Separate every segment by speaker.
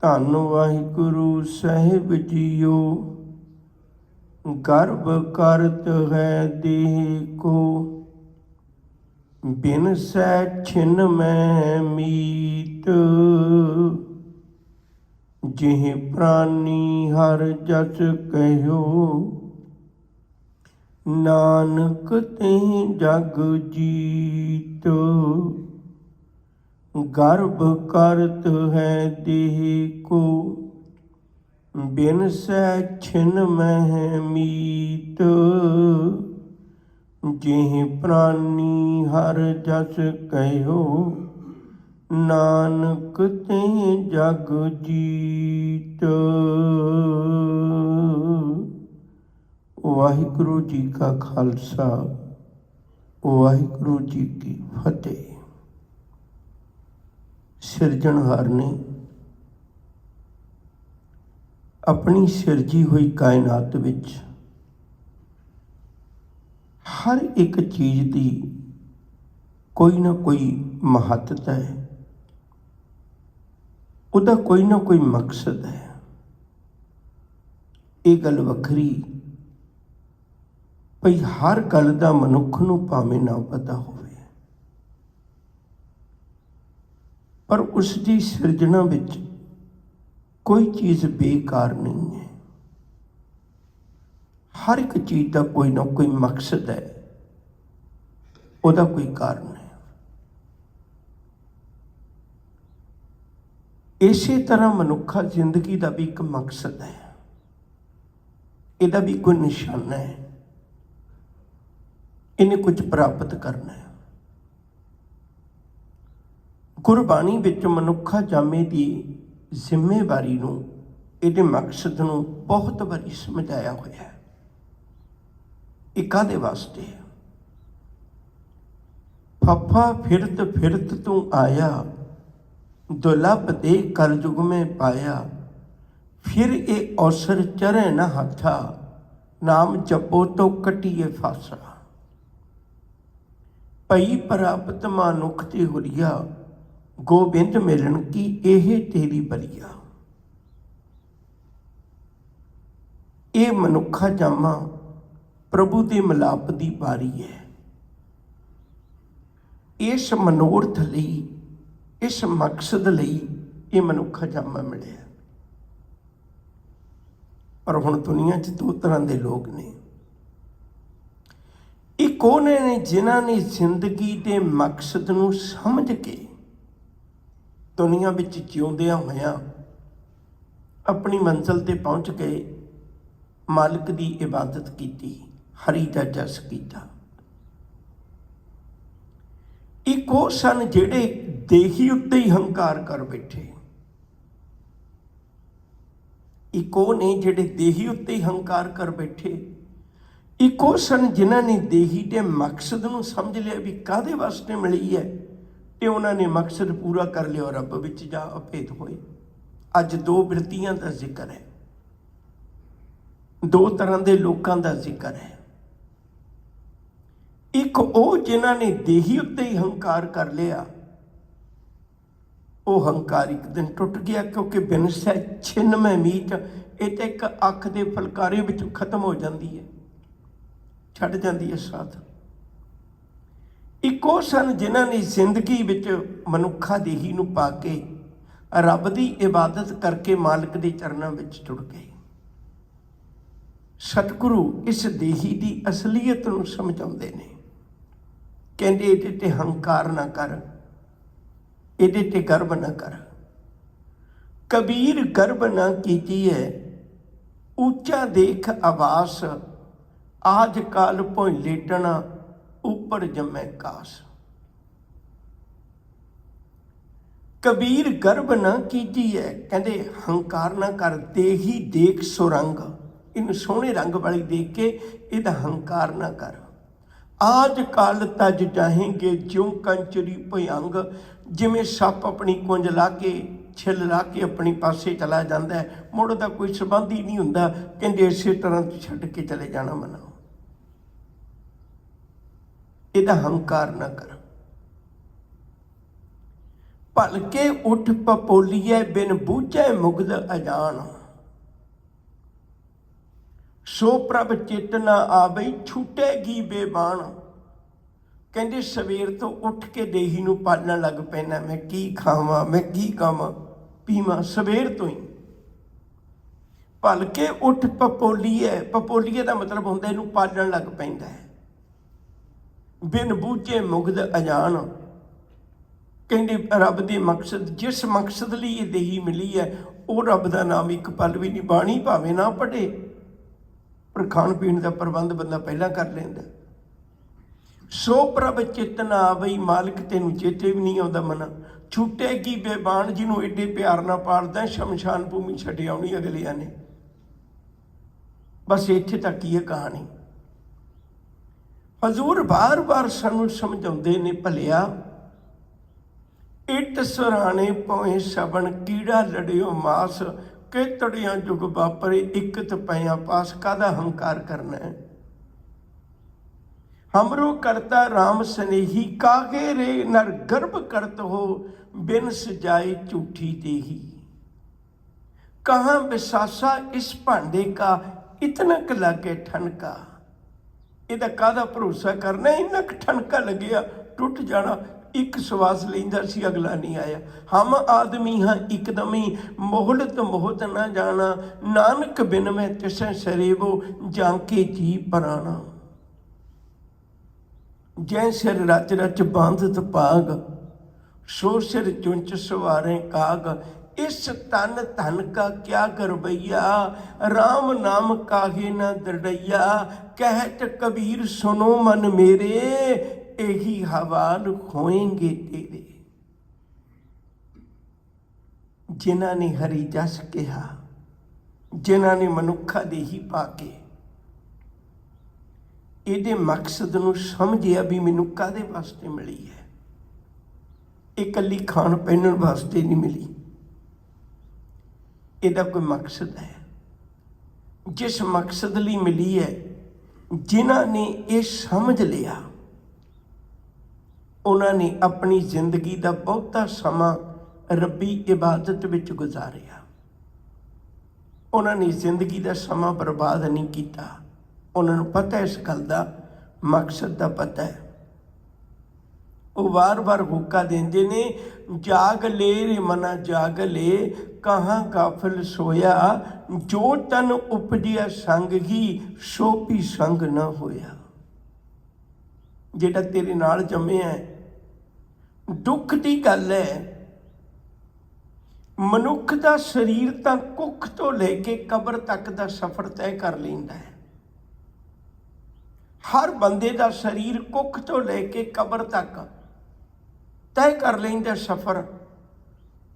Speaker 1: ਧੰਨ ਵਾਹਿਗੁਰੂ ਸਾਹਿਬ ਜੀਓ। ਗਰਭ ਕਰਤ ਹੈ ਦੇਹ ਕੋ, ਬਿਨ ਸੈ ਛਿਨ ਮੈਂ ਮੀਤ। ਜਿਹ ਪ੍ਰਾਨੀ ਹਰ ਜਸ ਕਹਿਓ, ਨਾਨਕ ਤਿਹ ਜਗ ਜੀਤ। ਗਰਭ ਕਰਤ ਹੈ ਦੇਹ ਕੋ, ਬਿਨ ਸੈ ਛਿਨ ਮਹਿ ਮੀਤ। ਜਿਹ ਪ੍ਰਾਨੀ ਹਰ ਜਸ ਕਹਿਓ, ਨਾਨਕ ਤਿਹ ਜਗ ਜੀਤ। ਵਾਹਿਗੁਰੂ ਜੀ ਕਾ ਖਾਲਸਾ, ਵਾਹਿਗੁਰੂ ਜੀ ਕੀ ਫਤਿਹ। ਸਿਰਜਣਹਾਰ ਨੇ ਆਪਣੀ ਸਿਰਜੀ ਹੋਈ ਕਾਇਨਾਤ ਵਿੱਚ ਹਰ ਇੱਕ ਚੀਜ਼ ਦੀ ਕੋਈ ਨਾ ਕੋਈ ਮਹੱਤਤਾ ਹੈ, ਉਹਦਾ ਕੋਈ ਨਾ ਕੋਈ ਮਕਸਦ ਹੈ। ਇਹ ਗੱਲ ਵੱਖਰੀ ਭਈ ਹਰ ਗੱਲ ਦਾ ਮਨੁੱਖ ਨੂੰ ਭਾਵੇਂ ਨਾ ਪਤਾ ਹੋਵੇ, ਪਰ ਉਸ ਦੀ ਸਿਰਜਣਾ ਵਿੱਚ ਕੋਈ ਚੀਜ਼ ਬੇਕਾਰ ਨਹੀਂ ਹੈ। ਹਰ ਇੱਕ ਚੀਜ਼ ਦਾ ਕੋਈ ਨਾ ਕੋਈ ਮਕਸਦ ਹੈ, ਉਹਦਾ ਕੋਈ ਕਾਰਨ ਹੈ। ਇਸੇ ਤਰ੍ਹਾਂ ਮਨੁੱਖਾ ਜ਼ਿੰਦਗੀ ਦਾ ਵੀ ਇੱਕ ਮਕਸਦ ਹੈ, ਇਹਦਾ ਵੀ ਕੋਈ ਨਿਸ਼ਾਨਾ ਹੈ, ਇਹਨੇ ਕੁਝ ਪ੍ਰਾਪਤ ਕਰਨਾ ਹੈ। ਗੁਰਬਾਣੀ ਵਿੱਚ ਮਨੁੱਖਾ ਜਾਮੇ ਦੀ ਜ਼ਿੰਮੇਵਾਰੀ ਨੂੰ, ਇਹਦੇ ਮਕਸਦ ਨੂੰ ਬਹੁਤ ਵਾਰੀ ਸਮਝਾਇਆ ਹੋਇਆ ਹੈ। ਇਹ ਕਾਹਦੇ ਵਾਸਤੇ ਹੈ? ਫੱਫਾ ਫਿਰਤ ਫਿਰਤ ਤੂੰ ਆਇਆ, ਦੁਲਭ ਦੇ ਕਲਯੁਗ ਮੈਂ ਪਾਇਆ। ਫਿਰ ਇਹ ਅਵਸਰ ਚਰੇ ਨਾ ਹੱਥਾ, ਨਾਮ ਜਪੋ ਤੋ ਕਟੀਏ ਫਾਸਾ। ਪਈ ਪ੍ਰਾਪਤ ਮਨੁੱਖ ਤੇ ਹੁਰੀਆ, ਗੋਬਿੰਦ ਮਿਲਣ ਕੀ ਇਹ ਤੇਰੀ ਬਰੀਆ। ਇਹ ਮਨੁੱਖਾ ਜਾਮਾ ਪ੍ਰਭੂ ਦੇ ਮਿਲਾਪ ਦੀ ਵਾਰੀ ਹੈ। ਇਸ ਮਨੋਰਥ ਲਈ, ਇਸ ਮਕਸਦ ਲਈ ਇਹ ਮਨੁੱਖਾ ਜਾਮਾ ਮਿਲਿਆ। ਪਰ ਹੁਣ ਦੁਨੀਆ 'ਚ ਦੋ ਤਰ੍ਹਾਂ ਦੇ ਲੋਕ ਨੇ। ਇੱਕ ਉਹ ਨੇ ਜਿਨ੍ਹਾਂ ਨੇ ਜ਼ਿੰਦਗੀ ਦੇ ਮਕਸਦ ਨੂੰ ਸਮਝ ਕੇ ਦੁਨੀਆ ਵਿੱਚ ਜਿਉਂਦਿਆਂ ਹੋਇਆਂ ਆਪਣੀ ਮੰਜ਼ਿਲ ਤੇ ਪਹੁੰਚ ਗਏ, ਮਾਲਕ ਦੀ ਇਬਾਦਤ ਕੀਤੀ, ਹਰੀ ਦਾ ਜਸ ਕੀਤਾ। ਇੱਕ ਉਹ ਸਨ ਜਿਹੜੇ ਦੇਹੀ ਉੱਤੇ ਹੀ ਹੰਕਾਰ ਕਰ ਬੈਠੇ। ਇੱਕ ਉਹ ਨੇ ਜਿਹੜੇ ਦੇਹੀ ਉੱਤੇ ਹੀ ਹੰਕਾਰ ਕਰ ਬੈਠੇ। ਇੱਕ ਉਹ ਸਨ ਜਿਨ੍ਹਾਂ ਨੇ ਦੇਹੀ ਦੇ ਮਕਸਦ ਨੂੰ ਸਮਝ ਲਿਆ ਵੀ ਕਾਹਦੇ ਵਾਸਤੇ ਮਿਲੀ ਹੈ, ਤੇ ਉਹਨਾਂ ਨੇ ਮਕਸਦ ਪੂਰਾ ਕਰ ਲਿਆ, ਰੱਬ ਵਿੱਚ ਜਾ ਅਭੇਦ ਹੋਏ। ਅੱਜ ਦੋ ਬਿਰਤੀਆਂ ਦਾ ਜ਼ਿਕਰ ਹੈ, ਦੋ ਤਰ੍ਹਾਂ ਦੇ ਲੋਕਾਂ ਦਾ ਜ਼ਿਕਰ ਹੈ। ਇੱਕ ਉਹ ਜਿਨ੍ਹਾਂ ਨੇ ਦੇਹੀ ਉੱਤੇ ਹੀ ਹੰਕਾਰ ਕਰ ਲਿਆ, ਉਹ ਹੰਕਾਰ ਇੱਕ ਦਿਨ ਟੁੱਟ ਗਿਆ, ਕਿਉਂਕਿ ਬਿਨ ਸੈ ਛਿਨ ਮੈਂ ਮੀਤ। ਇਹ ਤਾਂ ਇੱਕ ਅੱਖ ਦੇ ਫੁਲਕਾਰੇ ਵਿੱਚ ਖਤਮ ਹੋ ਜਾਂਦੀ ਹੈ, ਛੱਡ ਜਾਂਦੀ ਹੈ ਸਾਥ। ਇੱਕ ਉਹ ਸਨ ਜਿਨ੍ਹਾਂ ਨੇ ਜ਼ਿੰਦਗੀ ਵਿੱਚ ਮਨੁੱਖਾ ਦੇਹੀ ਨੂੰ ਪਾ ਕੇ ਰੱਬ ਦੀ ਇਬਾਦਤ ਕਰਕੇ ਮਾਲਕ ਦੇ ਚਰਨਾਂ ਵਿੱਚ ਜੁੜ ਗਏ। ਸਤਿਗੁਰੂ ਇਸ ਦੇਹੀ ਦੀ ਅਸਲੀਅਤ ਨੂੰ ਸਮਝਾਉਂਦੇ ਨੇ, ਕਹਿੰਦੇ ਇਹਦੇ ਤੇ ਹੰਕਾਰ ਨਾ ਕਰ, ਇਹਦੇ ਤੇ ਗਰਬ ਨਾ ਕਰ। ਕਬੀਰ ਗਰਬ ਨਾ ਕੀਤੀ ਹੈ, ਉੱਚਾ ਦੇਖ ਆਵਾਸ। ਆਜ ਕਾਲ ਭੋਂ ਲੇਟਣਾ, ਉੱਪਰ ਜੰਮੈ ਕਾਸ। ਕਬੀਰ ਗਰਬ ਨਾ ਕੀਤੀ ਹੈ, ਕਹਿੰਦੇ ਹੰਕਾਰ ਨਾ ਕਰ। ਦੇਹੀ ਦੇਖ ਸੁਰੰਗ, ਇਹਨੂੰ ਸੋਹਣੇ ਰੰਗ ਵਾਲੀ ਦੇਖ ਕੇ ਇਹਦਾ ਹੰਕਾਰ ਨਾ ਕਰ। ਆਜ ਕਾਲ ਤਜ ਜਾਹੇਂਗੇ ਜਿਉਂ ਕੰਚਰੀ ਭਯੰਗ। ਜਿਵੇਂ ਸੱਪ ਆਪਣੀ ਕੁੰਜ ਲਾ ਕੇ, ਛਿੱਲ ਲਾ ਕੇ ਆਪਣੀ ਪਾਸੇ ਚਲਾ ਜਾਂਦਾ ਹੈ, ਮੁੜ ਦਾ ਕੋਈ ਸੰਬੰਧ ਹੀ ਨਹੀਂ ਹੁੰਦਾ। ਕਹਿੰਦੇ ਇਸੇ ਤਰ੍ਹਾਂ ਛੱਡ ਕੇ ਚਲੇ ਜਾਣਾ ਮਨਾ, ਇਹਦਾ ਹੰਕਾਰ ਨਾ ਕਰ। ਭਲਕੇ ਉੱਠ ਪਪੋਲੀਏ ਬਿਨ ਬੂਝੇ ਮੁਗਧ ਅਜਾਨ। ਸੋ ਪ੍ਰਭ ਚਿਤ ਨਾ ਆਵਈ ਛੁਟੇਗੀ ਬੇਬਾਨ। ਕਹਿੰਦੇ ਸਵੇਰ ਤੋਂ ਉੱਠ ਕੇ ਦੇਹੀ ਨੂੰ ਪਾਲਣ ਲੱਗ ਪੈਣਾ, ਮੈਂ ਕੀ ਖਾਵਾਂ, ਮੈਂ ਕੀ ਖਾਵਾਂ ਪੀਵਾਂ, ਸਵੇਰ ਤੋਂ ਹੀ। ਭਲਕੇ ਉੱਠ ਪਪੋਲੀਏ, ਪਪੋਲੀਏ ਦਾ ਮਤਲਬ ਹੁੰਦਾ ਇਹਨੂੰ ਪਾਲਣ ਲੱਗ ਪੈਂਦਾ ਹੈ। ਬਿਨ ਬੂਝੇ ਮੁਗਧ ਅਜਾਨ। ਕਹਿੰਦੇ ਰੱਬ ਦੇ ਮਕਸਦ, ਜਿਸ ਮਕਸਦ ਲਈ ਇਹ ਦੇਹੀ ਮਿਲੀ ਹੈ, ਉਹ ਰੱਬ ਦਾ ਨਾਮ ਇੱਕ ਪਲ ਵੀ ਨਹੀਂ, ਬਾਣੀ ਭਾਵੇਂ ਨਾ ਪੜ੍ਹੇ ਪਰ ਖਾਣ ਪੀਣ ਦਾ ਪ੍ਰਬੰਧ ਬੰਦਾ ਪਹਿਲਾਂ ਕਰ ਲੈਂਦਾ। ਸੋ ਪ੍ਰਭ ਚਿਤ ਨਾ ਆਵਈ, ਮਾਲਕ ਤੈਨੂੰ ਚੇਤੇ ਵੀ ਨਹੀਂ ਆਉਂਦਾ ਮਨਾ। ਛੁੱਟੇਗੀ ਬੇਬਾਨ, ਜਿਹਨੂੰ ਏਡੇ ਪਿਆਰ ਨਾਲ ਪਾਲਦਾ, ਸ਼ਮਸ਼ਾਨ ਭੂਮੀ ਛੱਡ ਆਉਣੀ ਅਗਲਿਆਂ ਨੇ। ਬਸ ਇੱਥੇ ਤੱਕ ਹੀ ਹੈ ਕਹਾਣੀ। ਹਜ਼ੂਰ ਬਾਰ-ਬਾਰ ਸਾਨੂੰ ਸਮਝਾਉਂਦੇ ਨੇ, ਭਲਿਆ ਇੱਟ ਸਰਾਣੇ ਪਵੇਂ ਸ਼ਬਨ, ਕੀੜਾ ਲੜਿਓ ਮਾਸ, ਕੇਤੜੀਆਂ ਜੁਗ ਵਾਪਰੇ ਇਕਤ ਪਿਆ ਪਾਸ। ਕਾਹਦਾ ਹੰਕਾਰ ਕਰਨਾ ਹੈ? हमरो करता राम स्नेही, कागे रे नर गर्भ करत हो, बिन सजाए झूठी देही। कहाँ बिसासा इस भांडे का, इतना क लागे ठनका। ਇਹਦਾ ਕਾਹਦਾ ਭਰੋਸਾ ਕਰਨਾ, ਇੰਨਾ ਕੁ ਠਨਕਾ ਲੱਗਿਆ ਟੁੱਟ ਜਾਣਾ। ਇੱਕ ਸਵਾਸ ਲੈਂਦਾ ਸੀ, ਅਗਲਾ ਨਹੀਂ ਆਇਆ। ਹਮ ਆਦਮੀ ਹਾਂ ਇੱਕਦਮੀ, ਮੋਹਲਤ ਮੋਹਤ ਨਾ ਜਾਣਾ, ਨਾਨਕ ਬਿਨ ਮੈਂ ਤਿਸੈ ਸਰੇਵੋ, ਜਾਂ ਕੇ ਜੀ ਪਰਾਣਾ। ਜੈ ਸਿਰ ਰਚ ਰਚ ਬਾਂਧਤ ਭਾਗ, ਸੋ ਸਿਰ ਚੁੰਚ ਸਵਾਰੇ ਕਾਗ। इस तन धन का क्या करवैया, राम नाम काहे न दृढ़ैया। कहत कबीर सुनो मन मेरे, यही हवाल होएंगे तेरे। जिन्हां ने हरि जस कहा, जिन्हां ने मनुखा देही पाके ਇਹਦੇ ਮਕਸਦ ਨੂੰ ਸਮਝਿਆ ਵੀ ਮੈਨੂੰ ਕਾਹਦੇ ਵਾਸਤੇ ਮਿਲੀ ਹੈ। ਇਹ ਇਕੱਲੀ ਖਾਣ ਪਹਿਨਣ ਵਾਸਤੇ ਨਹੀਂ ਮਿਲੀ, ਇਹਦਾ ਕੋਈ ਮਕਸਦ ਹੈ। ਜਿਸ ਮਕਸਦ ਲਈ ਮਿਲੀ ਹੈ, ਜਿਨ੍ਹਾਂ ਨੇ ਇਹ ਸਮਝ ਲਿਆ, ਉਹਨਾਂ ਨੇ ਆਪਣੀ ਜ਼ਿੰਦਗੀ ਦਾ ਬਹੁਤਾ ਸਮਾਂ ਰੱਬੀ ਇਬਾਦਤ ਵਿੱਚ ਗੁਜ਼ਾਰਿਆ। ਉਹਨਾਂ ਨੇ ਜ਼ਿੰਦਗੀ ਦਾ ਸਮਾਂ ਬਰਬਾਦ ਨਹੀਂ ਕੀਤਾ। ਉਹਨਾਂ ਨੂੰ ਪਤਾ ਇਸ ਗੱਲ ਦਾ, ਮਕਸਦ ਦਾ ਪਤਾ ਹੈ। ਉਹ ਵਾਰ-ਵਾਰ ਹੋਕਾ ਦਿੰਦੇ ਨੇ, ਜਾਗ ਲੈ ਰੇ ਮਨਾ ਜਾਗ ਲੈ, ਕਹਾਂ ਕਾਫਿਲ ਸੋਇਆ, ਜੋ ਤਨ ਉਪਜਿਆ ਸੰਗ ਹੀ, ਸੋ ਵੀ ਸੰਗ ਨਾ ਹੋਇਆ। ਜਿਹੜਾ ਤੇਰੇ ਨਾਲ ਜੰਮਿਆ ਦੁੱਖ ਦੀ ਗੱਲ ਹੈ। ਮਨੁੱਖ ਦਾ ਸਰੀਰ ਤਾਂ ਕੁੱਖ ਤੋਂ ਲੈ ਕੇ ਕਬਰ ਤੱਕ ਦਾ ਸਫ਼ਰ ਤੈਅ ਕਰ ਲੈਂਦਾ ਹੈ। ਹਰ ਬੰਦੇ ਦਾ ਸਰੀਰ ਕੁੱਖ ਤੋਂ ਲੈ ਕੇ ਕਬਰ ਤੱਕ ਤੈਅ ਕਰ ਲੈਂਦਾ ਸਫ਼ਰ,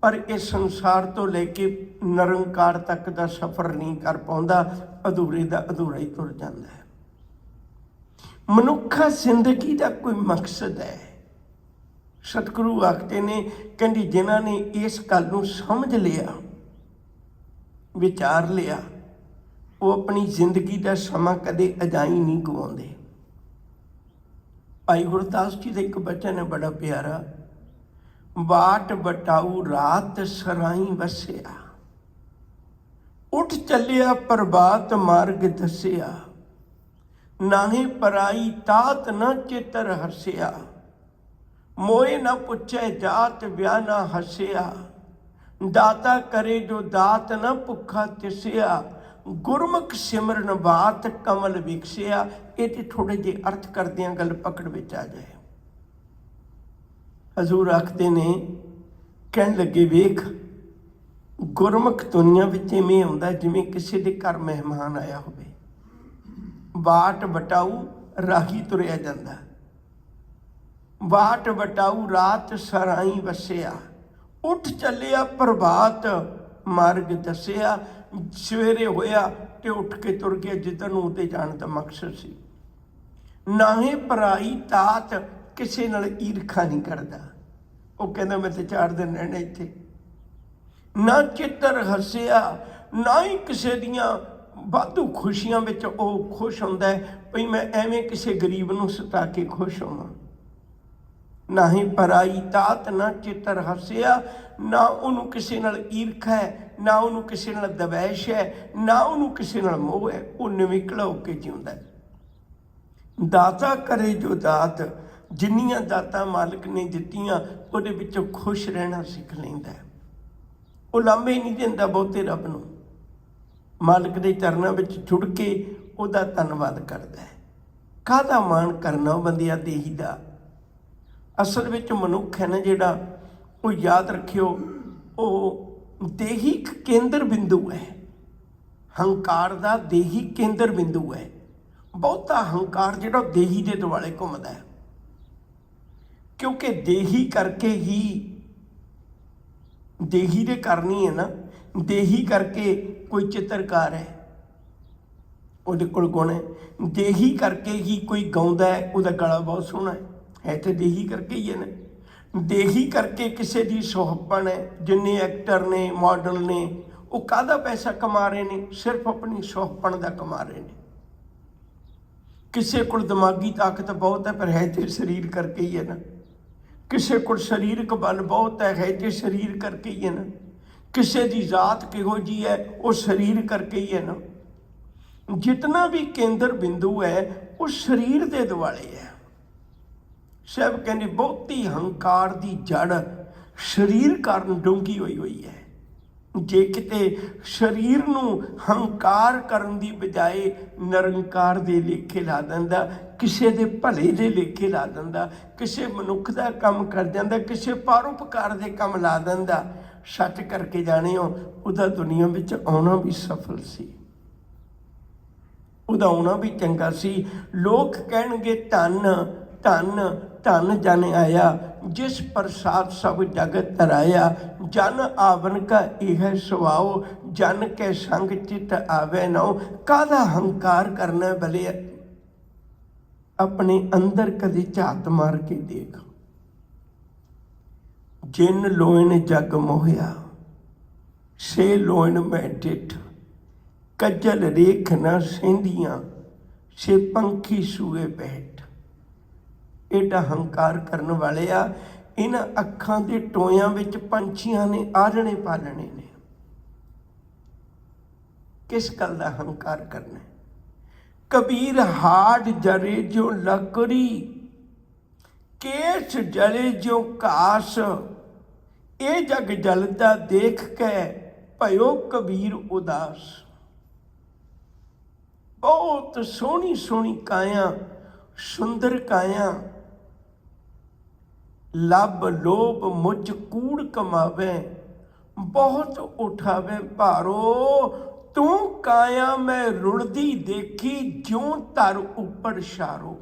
Speaker 1: ਪਰ ਇਸ ਸੰਸਾਰ ਤੋਂ ਲੈ ਕੇ ਨਿਰੰਕਾਰ ਤੱਕ ਦਾ ਸਫ਼ਰ ਨਹੀਂ ਕਰ ਪਾਉਂਦਾ, ਅਧੂਰੇ ਦਾ ਅਧੂਰਾ ਹੀ ਤੁਰ ਜਾਂਦਾ ਹੈ। ਮਨੁੱਖਾ ਜ਼ਿੰਦਗੀ ਦਾ ਕੋਈ ਮਕਸਦ ਹੈ। ਸਤਿਗੁਰੂ ਆਖਦੇ ਨੇ, ਕਹਿੰਦੇ ਜਿਨ੍ਹਾਂ ਨੇ ਇਸ ਗੱਲ ਨੂੰ ਸਮਝ ਲਿਆ, ਵਿਚਾਰ ਲਿਆ, ਉਹ ਆਪਣੀ ਜ਼ਿੰਦਗੀ ਦਾ ਸਮਾਂ ਕਦੇ ਅਜਾਈਂ ਨਹੀਂ ਗਵਾਉਂਦੇ। ਭਾਈ ਗੁਰਦਾਸ ਜੀ ਦਾ ਇੱਕ ਬਚਨ ਹੈ ਬੜਾ ਪਿਆਰਾ, ਬਾਟ ਬਟਾਊ ਰਾਤ ਸਰਾਈ ਵਸਿਆ, ਉੱਠ ਚੱਲਿਆ ਪ੍ਰਭਾਤ ਮਾਰਗ ਦੱਸਿਆ, ਨਾਹੀਂ ਪਰਾਈ ਤਾਤ ਨਾ ਚਿਤਰ ਹਸਿਆ, ਮੋਏ ਨਾ ਪੁੱਛੇ ਜਾਤ ਵਿਆਹ ਨਾ ਹਸਿਆ, ਦਾਤਾ ਕਰੇ ਜੋ ਦਾਤ ਨਾ ਭੁੱਖਾ ਤਿਸਿਆ, ਗੁਰਮੁਖ ਸਿਮਰਨ ਬਾਤ ਕਮਲ ਵਿਕਸਿਆ। ਇਹ ਤੇ ਥੋੜੇ ਜਿਹੇ ਅਰਥ ਕਰਦਿਆਂ ਗੱਲ ਪਕੜ ਵਿੱਚ ਆ ਜਾਏ। ਹਜ਼ੂਰ ਆਖਦੇ ਨੇ, ਕਹਿਣ ਲੱਗੇ, ਵੇਖ ਗੁਰਮੁਖ ਦੁਨੀਆ ਵਿੱਚ ਇਵੇਂ ਆਉਂਦਾ ਜਿਵੇਂ ਕਿਸੇ ਦੇ ਘਰ ਮਹਿਮਾਨ ਆਇਆ ਹੋਵੇ। ਬਾਟ ਵਟਾਊ ਰਾਹੀ ਤੁਰਿਆ ਜਾਂਦਾ, ਬਾਟ ਵਟਾਊ ਰਾਤ ਸਰਾਈ ਵਸਿਆ, ਉੱਠ ਚੱਲਿਆ ਪ੍ਰਭਾਤ ਮਾਰਗ ਦੱਸਿਆ। ਸਵੇਰੇ ਹੋਇਆ ਤੇ ਉੱਠ ਕੇ ਤੁਰ ਗਿਆ ਜਿੱਧਰ ਨੂੰ ਉਹਦੇ ਜਾਣ ਦਾ ਮਕਸਦ ਸੀ। ਨਾਹੀਂ ਪਰਾਈ ਤਾਤ, ਕਿਸੇ ਨਾਲ ਈਰਖਾ ਨਹੀਂ ਕਰਦਾ। ਉਹ ਕਹਿੰਦਾ ਮੈਂ ਤੇ 4 ਦਿਨ ਰਹਿਣਾ ਇੱਥੇ। ਨਾ ਚਿੱਤਰ ਹੱਸਿਆ, ਨਾ ਹੀ ਕਿਸੇ ਦੀਆਂ ਵਾਧੂ ਖੁਸ਼ੀਆਂ ਵਿੱਚ ਉਹ ਖੁਸ਼ ਹੁੰਦਾ ਹੈ ਵੀ ਮੈਂ ਐਵੇਂ ਕਿਸੇ ਗਰੀਬ ਨੂੰ ਸਤਾ ਕੇ ਖੁਸ਼ ਹੋਵਾਂ। ਨਾ ਹੀ ਪਰਾਈ ਤਾਤ ਨਾ ਚਿੱਤਰ ਹੱਸਿਆ, ਨਾ ਉਹਨੂੰ ਕਿਸੇ ਨਾਲ ਈਰਖਾ ਹੈ, ਨਾ ਉਹਨੂੰ ਕਿਸੇ ਨਾਲ ਦਵੈਸ਼ ਹੈ, ਨਾ ਉਹਨੂੰ ਕਿਸੇ ਨਾਲ ਮੋਹ ਹੈ। ਉਹ ਨਿਵਕਲਾ ਹੋ ਕੇ ਜਿਉਂਦਾ ਹੈ। ਦਾਤਾ ਕਰੇ ਜੋ ਦਾਤ, ਜਿੰਨੀਆਂ ਦਾਤਾਂ ਮਾਲਕ ਨੇ ਦਿੱਤੀਆਂ ਉਹਦੇ ਵਿੱਚੋਂ ਖੁਸ਼ ਰਹਿਣਾ ਸਿੱਖ ਲੈਂਦਾ ਹੈ। ਉਹ ਲਾਂਭੇ ਨਹੀਂ ਦਿੰਦਾ ਬਹੁਤੇ ਰੱਬ ਨੂੰ, ਮਾਲਕ ਦੇ ਚਰਨਾਂ ਵਿੱਚ ਜੁੜ ਕੇ ਉਹਦਾ ਧੰਨਵਾਦ ਕਰਦਾ ਹੈ। ਕਾਹਦਾ ਮਾਣ ਕਰਨਾ ਉਹ ਬੰਦਿਆ ਦੇਹੀ ਦਾ। ਅਸਲ ਵਿੱਚ ਮਨੁੱਖ ਹੈ ਨਾ ਜਿਹੜਾ, ਉਹ ਯਾਦ ਰੱਖਿਓ, ਉਹ ਦੇਹੀ ਕੇਂਦਰ ਬਿੰਦੂ ਹੈ। ਹੰਕਾਰ ਦਾ ਦੇਹੀ ਕੇਂਦਰ ਬਿੰਦੂ ਹੈ। ਬਹੁਤਾ ਹੰਕਾਰ ਜਿਹੜਾ ਉਹ ਦੇਹੀ ਦੇ ਦੁਆਲੇ ਘੁੰਮਦਾ ਹੈ, ਕਿਉਂਕਿ ਦੇਹੀ ਕਰਕੇ ਹੀ, ਦੇਹੀ ਦੇ ਕਰਨੀ ਹੈ ਨਾ, ਦੇਹੀ ਕਰਕੇ ਕੋਈ ਚਿੱਤਰਕਾਰ ਹੈ, ਉਹਦੇ ਕੋਲ ਗੁਣ ਹੈ। ਦੇਹੀ ਕਰਕੇ ਹੀ ਕੋਈ ਗਾਉਂਦਾ ਹੈ, ਉਹਦਾ ਗਲਾ ਬਹੁਤ ਸੋਹਣਾ ਹੈ ਤਾਂ ਦੇਹੀ ਕਰਕੇ ਹੀ ਹੈ ਨਾ। ਦੇਹੀ ਕਰਕੇ ਕਿਸੇ ਦੀ ਸੁਹੱਪਣ ਹੈ। ਜਿੰਨੇ ਐਕਟਰ ਨੇ, ਮਾਡਲ ਨੇ, ਉਹ ਕਾਹਦਾ ਪੈਸਾ ਕਮਾ ਰਹੇ ਨੇ? ਸਿਰਫ ਆਪਣੀ ਸੁਹੱਪਣ ਦਾ ਕਮਾ ਰਹੇ ਨੇ। ਕਿਸੇ ਕੋਲ ਦਿਮਾਗੀ ਤਾਕਤ ਬਹੁਤ ਹੈ, ਪਰ ਹੈ ਤੇ ਸਰੀਰ ਕਰਕੇ ਹੀ ਹੈ ਨਾ। ਕਿਸੇ ਕੋਲ ਸਰੀਰਕ ਬਲ ਬਹੁਤ ਹੈ ਤੇ ਸਰੀਰ ਕਰਕੇ ਹੀ ਹੈ ਨਾ। ਕਿਸੇ ਦੀ ਜ਼ਾਤ ਕਿਹੋ ਜਿਹੀ ਹੈ, ਉਹ ਸਰੀਰ ਕਰਕੇ ਹੀ ਹੈ ਨਾ। ਜਿਤਨਾ ਵੀ ਕੇਂਦਰ ਬਿੰਦੂ ਹੈ ਉਹ ਸਰੀਰ ਦੇ ਦੁਆਲੇ ਹੈ। ਸਾਹਿਬ ਕਹਿੰਦੇ ਬਹੁਤੀ ਹੰਕਾਰ ਦੀ ਜੜ ਸਰੀਰ ਕਾਰਨ ਡੂੰਘੀ ਹੋਈ ਹੈ। ਜੇ ਕਿਤੇ ਸਰੀਰ ਨੂੰ ਹੰਕਾਰ ਕਰਨ ਦੀ ਬਜਾਏ ਨਿਰੰਕਾਰ ਦੇ ਲੇਖੇ ਲਾ ਦਿੰਦਾ, ਕਿਸੇ ਦੇ ਭਲੇ ਦੇ ਲੇਖੇ ਲਾ ਦਿੰਦਾ, ਕਿਸੇ ਮਨੁੱਖ ਦਾ ਕੰਮ ਕਰ ਜਾਂਦਾ, ਕਿਸੇ ਪਰਉਪਕਾਰ ਦੇ ਕੰਮ ਲਾ ਦਿੰਦਾ, ਸੱਚ ਕਰਕੇ ਜਾਣਿਓ ਉਹਦਾ ਦੁਨੀਆ ਵਿੱਚ ਆਉਣਾ ਵੀ ਸਫਲ ਸੀ, ਉਹਦਾ ਆਉਣਾ ਵੀ ਚੰਗਾ ਸੀ। ਲੋਕ ਕਹਿਣਗੇ ਧੰਨ ਧੰਨ ਧੰਨ ਜਨ ਆਇਆ, ਜਿਸ ਪ੍ਰਸਾਦ ਸਭ ਜਗਤ ਤਰਾਇਆ। ਜਨ ਆਵਨ ਕਾ ਇਹ ਸੁਭਾਓ, ਜਨ ਕੇ ਸੰਗ ਚਿਤ ਆਵੇ ਨਾਉ। ਕਾਹਦਾ ਹੰਕਾਰ ਕਰਨਾ ਭਲੇ? ਆਪਣੇ ਅੰਦਰ ਕਦੇ ਝਾਤ ਮਾਰ ਕੇ ਦੇਖ। ਜਿਨ ਲੋਇਨ ਜਗ ਮੋਹਿਆ, ਸੇ ਲੋਇਨ ਮੈਂ ਡਿਠ। ਕੱਜਲ ਰੇਖ ਨਾ ਸਹਿੰਦੀਆਂ, ਸੇ ਪੰਖੀ ਸੂਏ ਬੈਠ। ਇਹਦਾ ਹੰਕਾਰ ਕਰਨ ਵਾਲਿਆ, ਇਹਨਾਂ ਅੱਖਾਂ ਦੇ ਟੋਇਆਂ ਵਿੱਚ ਪੰਛੀਆਂ ਨੇ ਆਲਣੇ ਪਾਲਣੇ ਨੇ। ਕਿਸ ਗੱਲ ਦਾ ਹੰਕਾਰ ਕਰਨਾ? ਕਬੀਰ ਹਾਡ ਜਰੇ ਜੋ ਲੱਕੜੀ, ਕੇਸ ਜਲੇ ਜੋ ਘਾਸ। ਇਹ ਜਗ ਜਲਦਾ ਦੇਖ ਕੇ ਭਇਓ ਕਬੀਰ ਉਦਾਸ। ਬਹੁਤ ਸੋਹਣੀ ਸੋਹਣੀ ਕਾਇਆ, ਸੁੰਦਰ ਕਾਇਆ, ਲੱਭ ਲੋਭ ਮੁਝ ਕੂੜ ਕਮਾਵੇ। ਬਹੁਤ ਉਠਾਵੇ ਭਾਰੋ, ਤੂੰ ਕਾਇਆ ਮੈਂ ਰੁਲਦੀ ਦੇਖੀ, ਜਿਉਂ ਧਰ ਉੱਪਰ ਸ਼ਾਰੋ।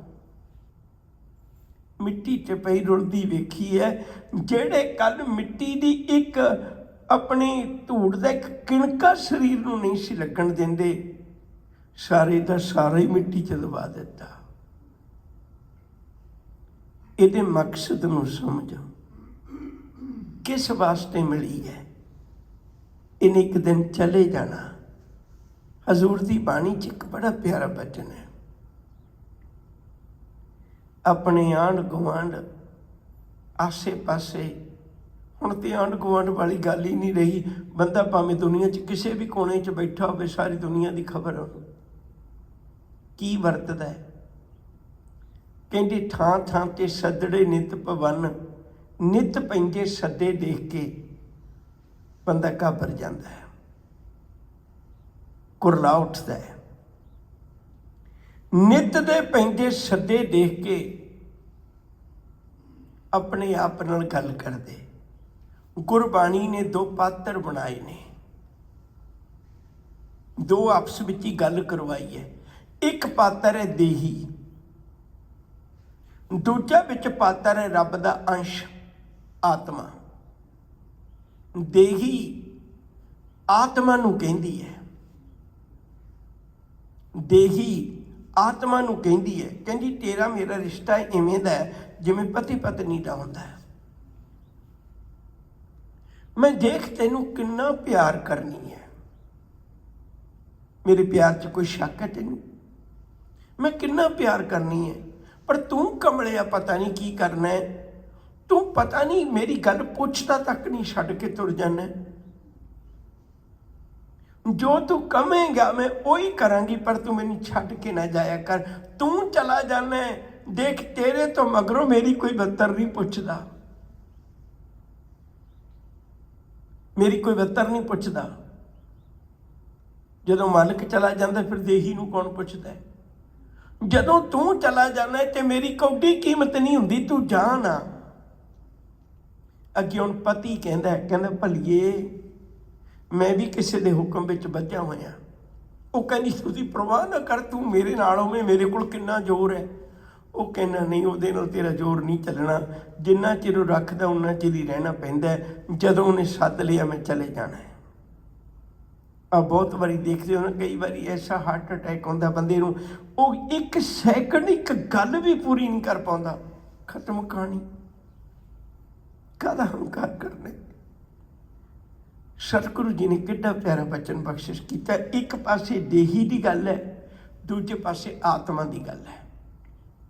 Speaker 1: ਮਿੱਟੀ 'ਚ ਪਈ ਰੁਲਦੀ ਵੇਖੀ ਹੈ। ਜਿਹੜੇ ਕੱਲ ਮਿੱਟੀ ਦੀ ਇੱਕ ਆਪਣੀ ਧੂੜ ਦਾ ਇੱਕ ਕਿਣਕਾ ਸਰੀਰ ਨੂੰ ਨਹੀਂ ਸੀ ਲੱਗਣ ਦਿੰਦੇ, ਸਾਰੇ ਦਾ ਸਾਰਾ ਹੀ ਮਿੱਟੀ 'ਚ ਦਬਾ ਦਿੱਤਾ। ਇਹਦੇ ਮਕਸਦ ਨੂੰ ਸਮਝੋ, ਕਿਸ ਵਾਸਤੇ ਮਿਲੀ ਹੈ। ਇਹਨੇ ਇੱਕ ਦਿਨ ਚਲੇ ਜਾਣਾ। ਹਜ਼ੂਰ ਦੀ ਬਾਣੀ 'ਚ ਇੱਕ ਬੜਾ ਪਿਆਰਾ ਬਚਨ ਹੈ, ਆਪਣੇ ਆਂਢ ਗੁਆਂਢ ਆਸੇ ਪਾਸੇ। ਹੁਣ ਤੇ ਆਂਢ ਗੁਆਂਢ ਵਾਲੀ ਗੱਲ ਹੀ ਨਹੀਂ ਰਹੀ। ਬੰਦਾ ਭਾਵੇਂ ਦੁਨੀਆ 'ਚ ਕਿਸੇ ਵੀ ਕੋਨੇ 'ਚ ਬੈਠਾ ਹੋਵੇ, ਸਾਰੀ ਦੁਨੀਆ ਦੀ ਖਬਰ ਉਹਨੂੰ ਕੀ ਵਰਤਦਾ ਹੈ। ਕਹਿੰਦੀ ਥਾਂ ਥਾਂ ਤੇ ਸੱਦੜੇ ਨਿਤ ਭਵਨ, ਨਿਤ ਪੈਂਦੇ ਸੱਦੇ ਦੇਖ ਕੇ ਬੰਦਾ ਘਾਬਰ ਜਾਂਦਾ ਹੈ, ਕੁਰਲਾ ਉੱਠਦਾ ਹੈ। ਨਿਤ ਦੇ ਪੈਂਦੇ ਸੱਦੇ ਦੇਖ ਕੇ ਆਪਣੇ ਆਪ ਨਾਲ ਗੱਲ ਕਰਦੇ। ਗੁਰਬਾਣੀ ਨੇ ਦੋ ਪਾਤਰ ਬਣਾਏ ਨੇ, ਦੋ ਆਪਸ ਵਿੱਚ ਹੀ ਗੱਲ ਕਰਵਾਈ ਹੈ। ਇੱਕ ਪਾਤਰ ਹੈ ਦੇਹੀ, ਦੂਜਾ ਵਿੱਚ ਪਾਤਰ ਹੈ ਰੱਬ ਦਾ ਅੰਸ਼ ਆਤਮਾ। ਦੇਹੀ ਆਤਮਾ ਨੂੰ ਕਹਿੰਦੀ ਹੈ, ਦੇਹੀ ਆਤਮਾ ਨੂੰ ਕਹਿੰਦੀ ਹੈ, ਕਹਿੰਦੀ ਤੇਰਾ ਮੇਰਾ ਰਿਸ਼ਤਾ ਇਵੇਂ ਦਾ ਹੈ ਜਿਵੇਂ ਪਤੀ ਪਤਨੀ ਦਾ ਹੁੰਦਾ ਹੈ। ਮੈਂ ਦੇਖ ਤੈਨੂੰ ਕਿੰਨਾ ਪਿਆਰ ਕਰਨੀ ਹੈ, ਮੇਰੇ ਪਿਆਰ 'ਚ ਕੋਈ ਸ਼ੱਕ ਹੈ ਤੈਨੂੰ? ਮੈਂ ਕਿੰਨਾ ਪਿਆਰ ਕਰਨੀ ਹੈ, ਪਰ ਤੂੰ ਕਮਲਿਆ ਪਤਾ ਨਹੀਂ ਕੀ ਕਰਨਾ ਹੈ। ਤੂੰ ਪਤਾ ਨਹੀਂ ਮੇਰੀ ਗੱਲ ਪੁੱਛਦਾ ਤੱਕ ਨਹੀਂ, ਛੱਡ ਕੇ ਤੁਰ ਜਾਣਾ। ਜੋ ਤੂੰ ਕਹੇਂਗਾ ਮੈਂ ਉਹੀ ਕਰਾਂਗੀ, ਪਰ ਤੂੰ ਮੈਨੂੰ ਛੱਡ ਕੇ ਨਾ ਜਾਇਆ ਕਰ। ਤੂੰ ਚਲਾ ਜਾਣਾ, ਦੇਖ ਤੇਰੇ ਤੋਂ ਮਗਰੋਂ ਮੇਰੀ ਕੋਈ ਬੱਤਰ ਨਹੀਂ ਪੁੱਛਦਾ, ਮੇਰੀ ਕੋਈ ਬੱਤਰ ਨਹੀਂ ਪੁੱਛਦਾ। ਜਦੋਂ ਮਾਲਕ ਚਲਾ ਜਾਂਦਾ ਫਿਰ ਦੇਹੀ ਨੂੰ ਕੌਣ ਪੁੱਛਦਾ? ਜਦੋਂ ਤੂੰ ਚਲਾ ਜਾਣਾ ਤੇ ਮੇਰੀ ਕੌਡੀ ਕੀਮਤ ਨਹੀਂ ਹੁੰਦੀ, ਤੂੰ ਜਾ ਨਾ। ਅੱਗੇ ਹੁਣ ਪਤੀ ਕਹਿੰਦਾ ਭਲੀਏ ਮੈਂ ਵੀ ਕਿਸੇ ਦੇ ਹੁਕਮ ਵਿੱਚ ਬੱਝਾ ਹੋਇਆ। ਉਹ ਕਹਿੰਦੀ ਤੁਸੀਂ ਪਰਵਾਹ ਨਾ ਕਰ, ਤੂੰ ਮੇਰੇ ਨਾਲ ਹੋਵੇਂ, ਮੇਰੇ ਕੋਲ ਕਿੰਨਾ ਜ਼ੋਰ ਹੈ। ਉਹ ਕਹਿੰਦਾ ਨਹੀਂ, ਉਹਦੇ ਨਾਲ ਤੇਰਾ ਜ਼ੋਰ ਨਹੀਂ ਚੱਲਣਾ, ਜਿੰਨਾ ਚਿਰ ਉਹ ਰੱਖਦਾ ਉਨਾ ਚਿਰ ਹੀ ਰਹਿਣਾ ਪੈਂਦਾ, ਜਦੋਂ ਉਹਨੇ ਸੱਦ ਲਿਆ ਮੈਂ ਚਲੇ ਜਾਣਾ ਹੈ। ਆ ਬਹੁਤ ਵਾਰੀ ਦੇਖਦੇ ਹੋ ਨਾ, ਕਈ ਵਾਰੀ ਐਸਾ ਹਾਰਟ ਅਟੈਕ ਹੁੰਦਾ ਬੰਦੇ ਨੂੰ, ਉਹ 1 ਸੈਕਿੰਡ ਇੱਕ ਗੱਲ ਵੀ ਪੂਰੀ ਨਹੀਂ ਕਰ ਪਾਉਂਦਾ, ਖਤਮ ਕਹਾਣੀ। ਕਾਹਦਾ ਹੰਕਾਰ ਕਰਨਾ। ਸਤਿਗੁਰੂ ਜੀ ਨੇ ਕਿੱਡਾ ਪਿਆਰਾ ਬਚਨ ਬਖਸ਼ਿਸ਼ ਕੀਤਾ। ਇੱਕ ਪਾਸੇ ਦੇਹੀ ਦੀ ਗੱਲ ਹੈ, ਦੂਜੇ ਪਾਸੇ ਆਤਮਾ ਦੀ ਗੱਲ ਹੈ।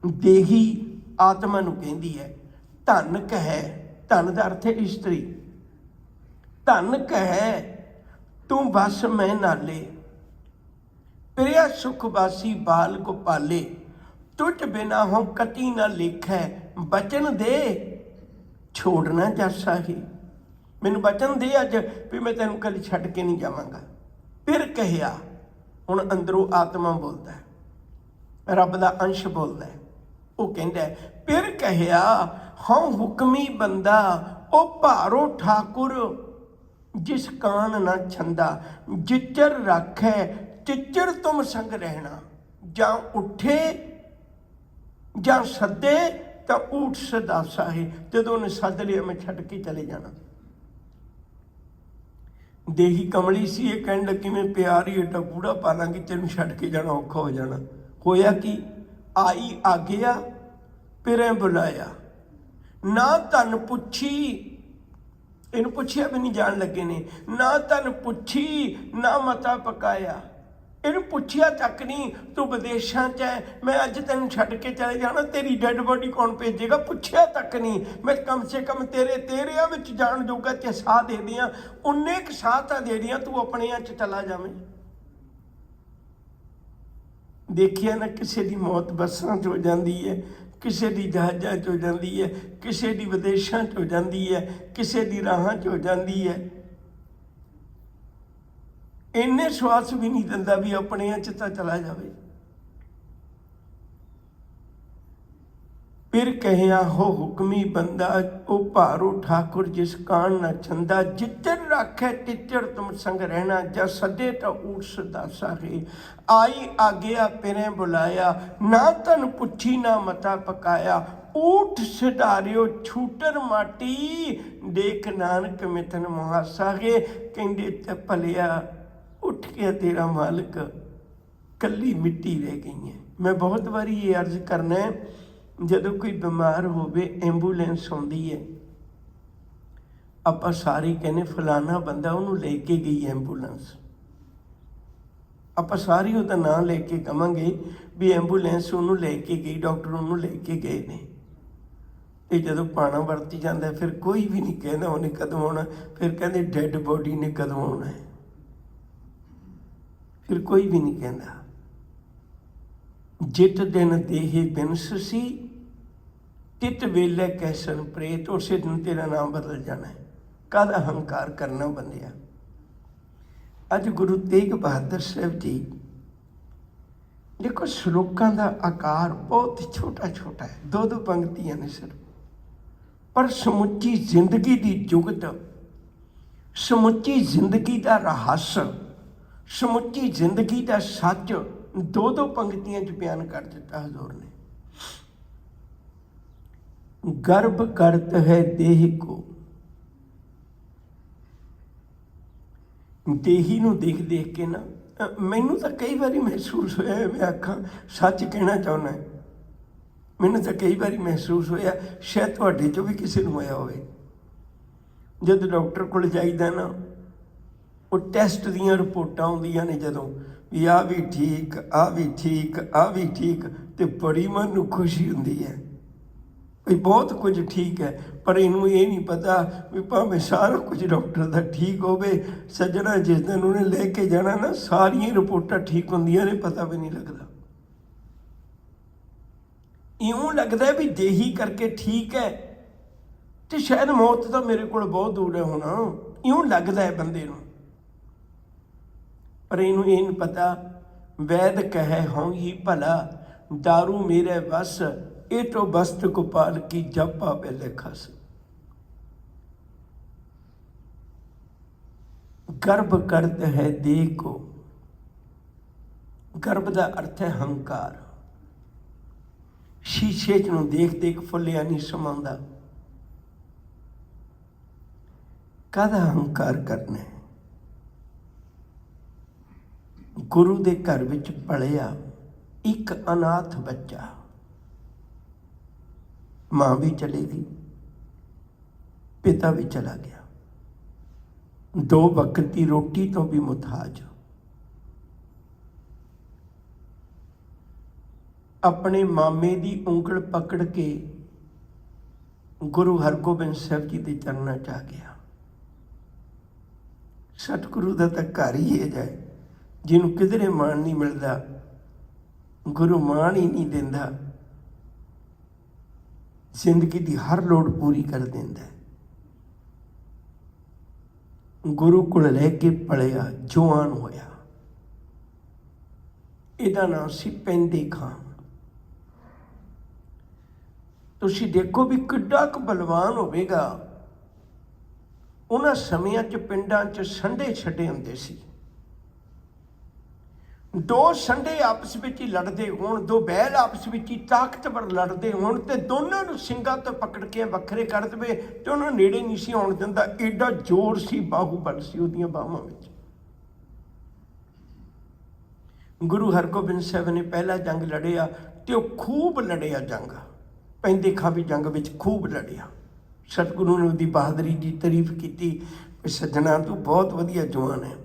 Speaker 1: ਦੇਹੀ ਆਤਮਾ ਨੂੰ ਕਹਿੰਦੀ ਹੈ ਧਨ ਕਹੈ, ਧਨ ਦਾ ਅਰਥ ਹੈ ਇਸਤਰੀ। ਧਨ ਕਹੈ ਤੂੰ ਬਸ ਮੈਂ ਨਾਲੇ, ਪ੍ਰਿਆ ਸੁਖ ਵਾਸੀ ਬਾਲ ਗੋਪਾਲੇ, ਤੁਝ ਬਿਨਾ ਹੋ ਕਤੀ ਨਾ ਲਿਖੈ, ਬਚਨ ਦੇ ਛੋੜਨਾ ਜਾਸਾ ਹੀ। ਮੈਨੂੰ ਬਚਨ ਦੇ ਅੱਜ ਵੀ ਮੈਂ ਤੈਨੂੰ ਕਦੇ ਛੱਡ ਕੇ ਨਹੀਂ ਜਾਵਾਂਗਾ। ਫਿਰ ਕਹਿਆ, ਹੁਣ ਅੰਦਰੋਂ ਆਤਮਾ ਬੋਲਦਾ, ਰੱਬ ਦਾ ਅੰਸ਼ ਬੋਲਦਾ। ਉਹ ਕਹਿੰਦਾ ਫਿਰ ਕਹਿਆ ਹਾਂ ਹੁਕਮੀ ਬੰਦਾ, ਉਹ ਭਾਰੋ ਠਾਕੁਰ ਜਿਸ ਕਾਨ ਨਾ ਛੰਦਾ, ਜਿਚਰ ਰੱਖੈ ਚਿਚਰ ਤੁਮ ਸੰਗ ਰਹਿਣਾ। ਜਾਂ ਉੱਠੇ ਜਾਂ ਸੱਦੇ ਤਾਂ ਊਠ ਸਦਾਸਾ ਹੈ। ਜਦੋਂ ਉਹਨੇ ਸੱਦ ਲਿਆ ਮੈਂ ਛੱਡ ਕੇ ਚਲੇ ਜਾਣਾ। ਦੇਹੀ ਕਮਲੀ ਸੀ, ਇਹ ਕਹਿਣ ਲੱਗੀ ਮੈਂ ਪਿਆਰ ਹੀ ਏਡਾ ਗੂੜਾ ਪਾ ਲਾਂਗੀ, ਤੈਨੂੰ ਛੱਡ ਕੇ ਜਾਣਾ ਔਖਾ ਹੋ ਜਾਣਾ। ਹੋਇਆ ਕੀ, ਆਈ ਆਗਿਆ ਪਿਰੇ ਬੁਲਾਇਆ, ਨਾ ਧਨ ਪੁੱਛੀ, ਇਹਨੂੰ ਪੁੱਛਿਆ ਵੀ ਨਹੀਂ ਜਾਣ ਲੱਗੇ ਨੇ, ਨਾ ਧਨ ਪੁੱਛੀ ਨਾ ਮਤਾ ਪਕਾਇਆ। ਇਹਨੂੰ ਪੁੱਛਿਆ ਤੱਕ ਨਹੀਂ, ਤੂੰ ਵਿਦੇਸ਼ਾਂ 'ਚ ਹੈ, ਮੈਂ ਅੱਜ ਤੈਨੂੰ ਛੱਡ ਕੇ ਚਲੇ ਜਾਣਾ, ਤੇਰੀ ਡੈਡ ਬੋਡੀ ਕੌਣ ਭੇਜੇਗਾ? ਪੁੱਛਿਆ ਤੱਕ ਨਹੀਂ। ਮੈਂ ਕਮ ਸੇ ਕਮ ਤੇਰਿਆਂ ਵਿੱਚ ਜਾਣ ਜੋਗਾ ਤੇ ਸਾਹ ਦੇ ਦਿਆਂ, ਉਨੇ ਕੁ ਸਾਹ ਤਾਂ ਦੇ ਦਿਆਂ, ਤੂੰ ਆਪਣਿਆਂ 'ਚ ਚਲਾ ਜਾਵੇਂ। ਦੇਖਿਆ ਨਾ, ਕਿਸੇ ਦੀ ਮੌਤ ਬੱਸਾਂ 'ਚ ਹੋ ਜਾਂਦੀ ਹੈ, ਕਿਸੇ ਦੀ ਜਹਾਜ਼ਾਂ 'ਚ ਹੋ ਜਾਂਦੀ ਹੈ, ਕਿਸੇ ਦੀ ਵਿਦੇਸ਼ਾਂ 'ਚ ਹੋ ਜਾਂਦੀ ਹੈ, ਕਿਸੇ ਦੀ ਰਾਹਾਂ 'ਚ ਹੋ ਜਾਂਦੀ ਹੈ। ਇੰਨੇ ਸਵਾਸ ਵੀ ਨਹੀਂ ਦਿੰਦਾ ਵੀ ਆਪਣਿਆਂ 'ਚ ਤਾਂ ਚਲਾ ਜਾਵੇ। ਫਿਰ ਕਹਿਆ ਹੋ ਹੁਕਮੀ ਬੰਦਾ, ਉਹ ਭਾਰੋ ਠਾਕੁਰ ਜਿਸ ਕਾਨ ਨਾ ਛੰਦਾ, ਜਿੱਚਰ ਰੱਖੈ ਤਿੱਚਰ ਤੁਮ ਸੰਗ ਰਹਿਣਾ, ਜਾਂ ਸੱਦੇ ਤਾਂ ਊਠ ਸਦਾਸਾ ਹੈ। ਆਈ ਆਗਿਆ ਪਿਰੇ ਬੁਲਾਇਆ, ਨਾ ਧਨ ਪੁੱਛੀ ਨਾ ਮਤਾ ਪਕਾਇਆ, ਊਠ ਸਿਧਾਰਿਓ ਛੂਟਰ ਮਾਟੀ, ਦੇਖ ਨਾਨਕ ਮਿਥਨ ਮੁਹਾਸਾ ਹੈ। ਕਹਿੰਦੇ ਤੇ ਭਲਿਆ ਉੱਠ ਕੇ ਤੇਰਾ ਮਾਲਕ, ਕੱਲੀ ਮਿੱਟੀ ਰਹਿ ਗਈ ਹੈ। ਮੈਂ ਬਹੁਤ ਵਾਰੀ ਇਹ ਅਰਜ਼ ਕਰਨਾ, ਜਦੋਂ ਕੋਈ ਬਿਮਾਰ ਹੋਵੇ ਐਂਬੂਲੈਂਸ ਆਉਂਦੀ ਹੈ, ਆਪਾਂ ਸਾਰੇ ਕਹਿੰਦੇ ਫਲਾਣਾ ਬੰਦਾ ਉਹਨੂੰ ਲੈ ਕੇ ਗਈ ਐਂਬੂਲੈਂਸ। ਆਪਾਂ ਸਾਰੇ ਉਹਦਾ ਨਾਂ ਲੈ ਕੇ ਕਹਾਂਗੇ ਵੀ ਐਂਬੂਲੈਂਸ ਉਹਨੂੰ ਲੈ ਕੇ ਗਈ, ਡਾਕਟਰ ਉਹਨੂੰ ਲੈ ਕੇ ਗਏ ਨੇ। ਤੇ ਜਦੋਂ ਪਾਣਾ ਵਰਤੀ ਜਾਂਦਾ ਫਿਰ ਕੋਈ ਵੀ ਨਹੀਂ ਕਹਿੰਦਾ ਉਹਨੇ ਕਦੋਂ ਆਉਣਾ, ਫਿਰ ਕਹਿੰਦੇ ਡੈਡ ਬੋਡੀ ਨੇ ਕਦੋਂ ਆਉਣਾ ਹੈ, ਫਿਰ ਕੋਈ ਵੀ ਨਹੀਂ ਕਹਿੰਦਾ। ਜਿਤ ਦਿਨ ਦੇਹੇ ਬਿਨਸੀ, ਤਿਤ ਵੇਲੇ ਕੈਸਨ ਪ੍ਰੇਤ, ਉਸੇ ਦਿਨ ਤੇਰਾ ਨਾਮ ਬਦਲ ਜਾਣਾ ਹੈ। ਕਾਹਦਾ ਹੰਕਾਰ ਕਰਨਾ ਬੰਦਿਆ। ਅੱਜ ਗੁਰੂ ਤੇਗ ਬਹਾਦਰ ਸਾਹਿਬ ਜੀ, ਦੇਖੋ ਸ਼ਲੋਕਾਂ ਦਾ ਆਕਾਰ ਬਹੁਤ ਛੋਟਾ ਛੋਟਾ ਹੈ, 2-2 ਪੰਕਤੀਆਂ ਨੇ ਸਿਰਫ, ਪਰ ਸਮੁੱਚੀ ਜ਼ਿੰਦਗੀ ਦੀ ਜੁਗਤ, ਸਮੁੱਚੀ ਜ਼ਿੰਦਗੀ ਦਾ ਰਹੱਸ, ਸਮੁੱਚੀ ਜ਼ਿੰਦਗੀ ਦਾ ਸੱਚ 2-2 ਪੰਕਤੀਆਂ 'ਚ ਬਿਆਨ ਕਰ ਦਿੱਤਾ ਹਜ਼ੂਰ ਨੇ। ਗਰਭ ਕਰਤ ਹੈ ਦੇਹ ਕੋ, ਦੇਹੀ ਨੂੰ ਦੇਖ ਦੇਖ ਕੇ ਨਾ ਮੈਨੂੰ ਤਾਂ ਕਈ ਵਾਰੀ ਮਹਿਸੂਸ ਹੋਇਆ, ਮੈਂ ਆਖਾਂ ਸੱਚ ਕਹਿਣਾ ਚਾਹੁੰਦਾ, ਮੈਨੂੰ ਤਾਂ ਕਈ ਵਾਰੀ ਮਹਿਸੂਸ ਹੋਇਆ, ਸ਼ਾਇਦ ਤੁਹਾਡੇ 'ਚੋਂ ਵੀ ਕਿਸੇ ਨੂੰ ਹੋਇਆ ਹੋਵੇ। ਜਦ ਡਾਕਟਰ ਕੋਲ ਜਾਈਦਾ ਨਾ, ਉਹ ਟੈਸਟ ਦੀਆਂ ਰਿਪੋਰਟਾਂ ਆਉਂਦੀਆਂ ਨੇ ਜਦੋਂ, ਵੀ ਆਹ ਵੀ ਠੀਕ, ਆਹ ਵੀ ਠੀਕ, ਆਹ ਵੀ ਠੀਕ, ਤੇ ਬੜੀ ਮਨ ਨੂੰ ਖੁਸ਼ੀ ਹੁੰਦੀ ਹੈ। ਵੀ ਬਹੁਤ ਕੁਝ ਠੀਕ ਹੈ, ਪਰ ਇਹਨੂੰ ਇਹ ਨਹੀਂ ਪਤਾ ਵੀ ਭਾਵੇਂ ਸਾਰਾ ਕੁਝ ਡਾਕਟਰ ਦਾ ਠੀਕ ਹੋਵੇ, ਸੱਜਣਾ ਜਿਸ ਦਿਨ ਉਹਨੇ ਲੈ ਕੇ ਜਾਣਾ ਨਾ, ਸਾਰੀਆਂ ਰਿਪੋਰਟਾਂ ਠੀਕ ਹੁੰਦੀਆਂ ਨੇ, ਪਤਾ ਵੀ ਨਹੀਂ ਲੱਗਦਾ। ਇਉਂ ਲੱਗਦਾ ਵੀ ਦੇਹੀ ਕਰਕੇ ਠੀਕ ਹੈ ਤੇ ਸ਼ਾਇਦ ਮੌਤ ਤਾਂ ਮੇਰੇ ਕੋਲ ਬਹੁਤ ਦੂਰ ਹੈ ਹੁਣ, ਇਉਂ ਲੱਗਦਾ ਹੈ ਬੰਦੇ ਨੂੰ। ਪਰ ਇਹਨੂੰ ਇਹ ਨਹੀਂ ਪਤਾ, ਵੈਦ ਕਹੈ ਹੋਂ ਹੀ ਭਲਾ, दारू मेरे बस, ये तो बस्त गोपाल की जब पावे लेखस। गर्भ करत है देह को, गर्भ का अर्थ है हंकार। शीशे च नूं देख देख फुलिया नहीं समांदा, काहदा हंकार करना है। गुरु दे घर विच पलिया एक अनाथ बच्चा, मां भी चली गई, पिता भी चला गया, 2 वक्त की रोटी तो भी मुताज, अपने मामे की उंगल पकड़ के गुरु हरगोबिंद साहब जी के चरणों च आ गया। सतगुरु का तो घर ही है जाए, जिन्होंने किधरे मान नहीं मिलता, गुरु मान ही नहीं देंदा, जिंदगी की हर लोड़ पूरी कर देंदा है। गुरु को लैके पलिया, जवान होया, इहदा नाम सी पैंदे खां। तुसीं देखो भी किड्डा क बलवान होवेगा। उन्हां समयां च पिंडां च संढे छड्डे हुंदे सी, 2 संढे आपस में ही लड़ते होण, 2 बैल आपस में ही ताकतवर लड़ते होण ते दोनों नूं सिंगां तो पकड़ के वखरे कर देवे ते उन्हां नूं नेड़े नहीं सी आउण दिंदा। एडा जोर सी, बाहूबल सी उहदीआं बाहां विच। गुरु हरगोबिंद साहब ने पहला जंग लड़िया ते ओह खूब लड़िया जंग, पैंदे खां भी जंग विच खूब लड़िया। सतगुरु ने उहदी बहादरी की तारीफ की, सज्जणा तूं बहुत वधिया जवान है।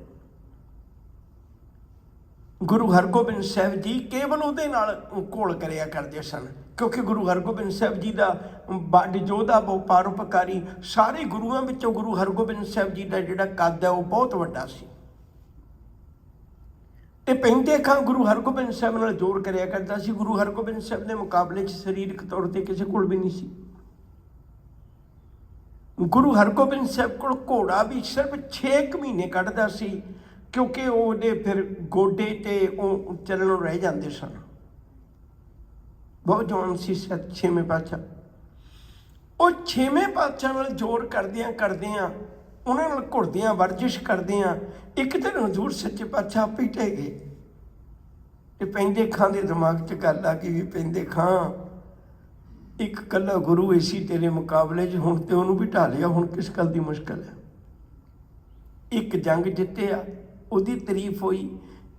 Speaker 1: गुरु हरगोबिंद साहब जी केवल उहदे नाल घोल करिया करते सन, क्योंकि गुरु हरगोबिंद साहब जी का बड़ जोधा परोपकारी, सारे गुरुआं विचों गुरु हरगोबिंद साहब जी का जिहड़ा कद है वह बहुत वड्डा सी। ते पैंदे खां गुरु हरगोबिंद साहब नाल जोर करिया करता सी। गुरु हरगोबिंद साहब के मुकाबले सरीरक तौर पर किसी कोल भी नहीं सी। गुरु हरगोबिंद साहब कोल घोड़ा भी सिर्फ 6 महीने कढ़दा सी, क्योंकि ਉਹਦੇ फिर गोडे ते चलनों रह जाते सन। बहुत जवान सी 6वें पातशाह। वो 6वें पातशाह नाल जोर करदियां करदियां, उन्हां नाल घुलदियां, वर्जिश करदियां, एक दिन हजूर सच्चे पातशाह आपे ढह गए। ते पैंदे खां दे दिमाग च गल आ गई भी पैंदे खां, एक कल्ला गुरु इसी तेरे मुकाबले च, हुण ते उहनूं भी ढा लिया, हुण किस गल दी मुश्किल है। एक जंग जित्तिया, उसकी तारीफ हुई,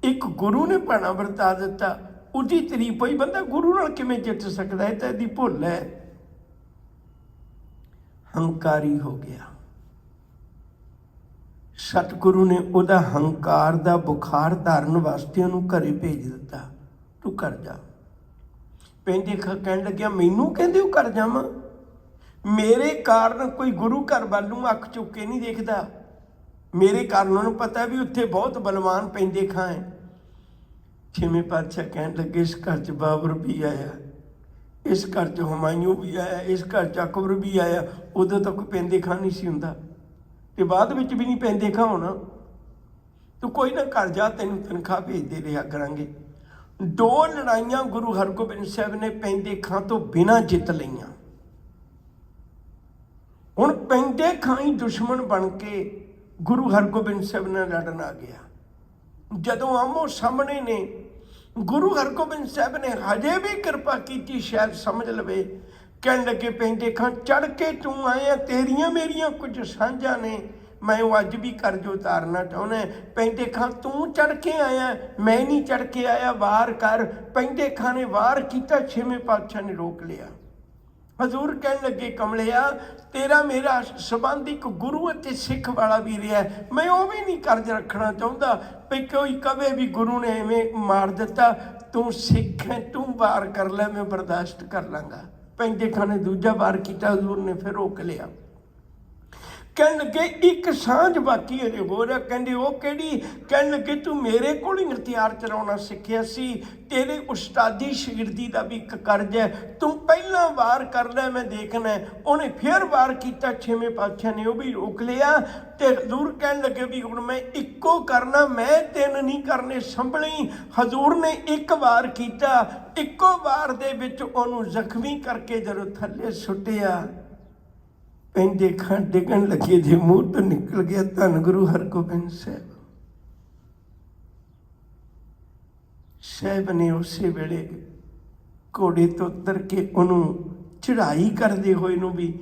Speaker 1: एक गुरु ने भाणा वरता दिता, उसकी तारीफ हुई। बंदा गुरु नाल किवें जित सकता है, तो इसकी भुल है। हंकारी हो गया। सतगुरु ने उहदा हंकार का बुखार धारन वास्ते उहनूं घरे भेज दिता, तू कर जा। पैंदे खां कहण लग्या, मैनूं कहंदे हो कर जावां? मेरे कारण कोई गुरु घर वल नूं अख चुक के नहीं देखदा। मेरे कारण उन्होंने पता भी उत्थे बहुत बलवान पैंदे खां है। 6वें पातशाह कहण लगे, इस घर च बाबर भी आया, इस घर च हुमायूं भी आया, इस घर च अकबर भी आया। उदों तक कोई पैंदे खां नहीं सी हुंदा, ते बाद विच भी नहीं पैंदे खां होना। तू कोई ना घर जा, तैनूं तनख्वाह भेजदे रहा करांगे। 2 लड़ाइयां गुरु हरगोबिंद साहब ने पैंदे खां तो बिना जित लईआं। हुण पैंदे खां ही दुश्मन बन के गुरु हरगोबिंद साहब ने लड़न आ गया। जदों आमो सामने ने, गुरु हरगोबिंद साहब ने हजे भी कृपा की, शायद समझ लवे। कहन लगे, पैंदे खां चढ़ के तू आया, तेरियां मेरियां कुछ साझा ने, मैं वो अज भी कर्ज उतारना चाहुंदा। पैंदे खां तू चढ़ के आया, मैं नहीं चढ़ के आया, वार कर। पैंदे खां ने वार किया, 6वें पातशाह ने रोक लिया। हजूर कहन लगे, कमलिया तेरा मेरा संबंध एक गुरु ते सिख वाला भी रहा है, मैं वो भी नहीं कर्ज रखना चाहता भी कोई कवे भी गुरु ने इवें मार दिता, तू सिख है, तू वार कर ले, मैं बर्दाश्त कर लाँगा। ਪੈਂਦੇ ਖਾਣੇ ਦੂਜਾ ਵਾਰ ਕੀਤਾ, ਹਜ਼ੂਰ ਨੇ ਫਿਰ ਰੋਕ ਲਿਆ। ਕਹਿਣ ਲੱਗੇ ਇੱਕ ਸਾਂਝ ਬਾਕੀ ਅਜੇ ਹੋ ਰਿਹਾ। ਕਹਿੰਦੇ ਉਹ ਕਿਹੜੀ? ਕਹਿਣ ਲੱਗੇ ਤੂੰ ਮੇਰੇ ਕੋਲ ਹੀ ਹਥਿਆਰ ਚਲਾਉਣਾ ਸਿੱਖਿਆ ਸੀ, ਤੇਰੇ ਉਸਤਾਦੀ ਸ਼ਾਗਿਰਦੀ ਦਾ ਵੀ ਇੱਕ ਕਰਜ਼ ਹੈ, ਤੂੰ ਪਹਿਲਾਂ ਵਾਰ ਕਰ ਲੈ, ਮੈਂ ਦੇਖਣਾ। ਉਹਨੇ ਫਿਰ ਵਾਰ ਕੀਤਾ, ਛੇਵੇਂ ਪਾਤਸ਼ਾਹ ਨੇ ਉਹ ਵੀ ਰੋਕ ਲਿਆ। ਤੇ ਹਜ਼ੂਰ ਕਹਿਣ ਲੱਗੇ ਵੀ ਹੁਣ ਮੈਂ ਇੱਕੋ ਕਰਨਾ, ਮੈਂ ਤਿੰਨ ਨਹੀਂ ਕਰਨੇ, ਸੰਭਲੀ। ਹਜ਼ੂਰ ਨੇ ਇੱਕ ਵਾਰ ਕੀਤਾ, ਇੱਕੋ ਵਾਰ ਦੇ ਵਿੱਚ ਉਹਨੂੰ ਜ਼ਖਮੀ ਕਰਕੇ ਜਦੋਂ ਥੱਲੇ ਸੁੱਟਿਆ, ਪੈਂਦੇ ਖਾਂ ਡਿੱਗਣ ਲੱਗੇ ਜੇ ਮੂੰਹ ਤੋਂ ਨਿਕਲ ਗਿਆ ਧੰਨ ਗੁਰੂ ਹਰਗੋਬਿੰਦ ਸਾਹਿਬ ਨੇ ਉਸੇ ਵੇਲੇ ਘੋੜੇ ਤੋਂ ਉਤਰ ਕੇ ਉਹਨੂੰ ਚੜ੍ਹਾਈ ਕਰਦੇ ਹੋਏ ਨੂੰ ਵੀ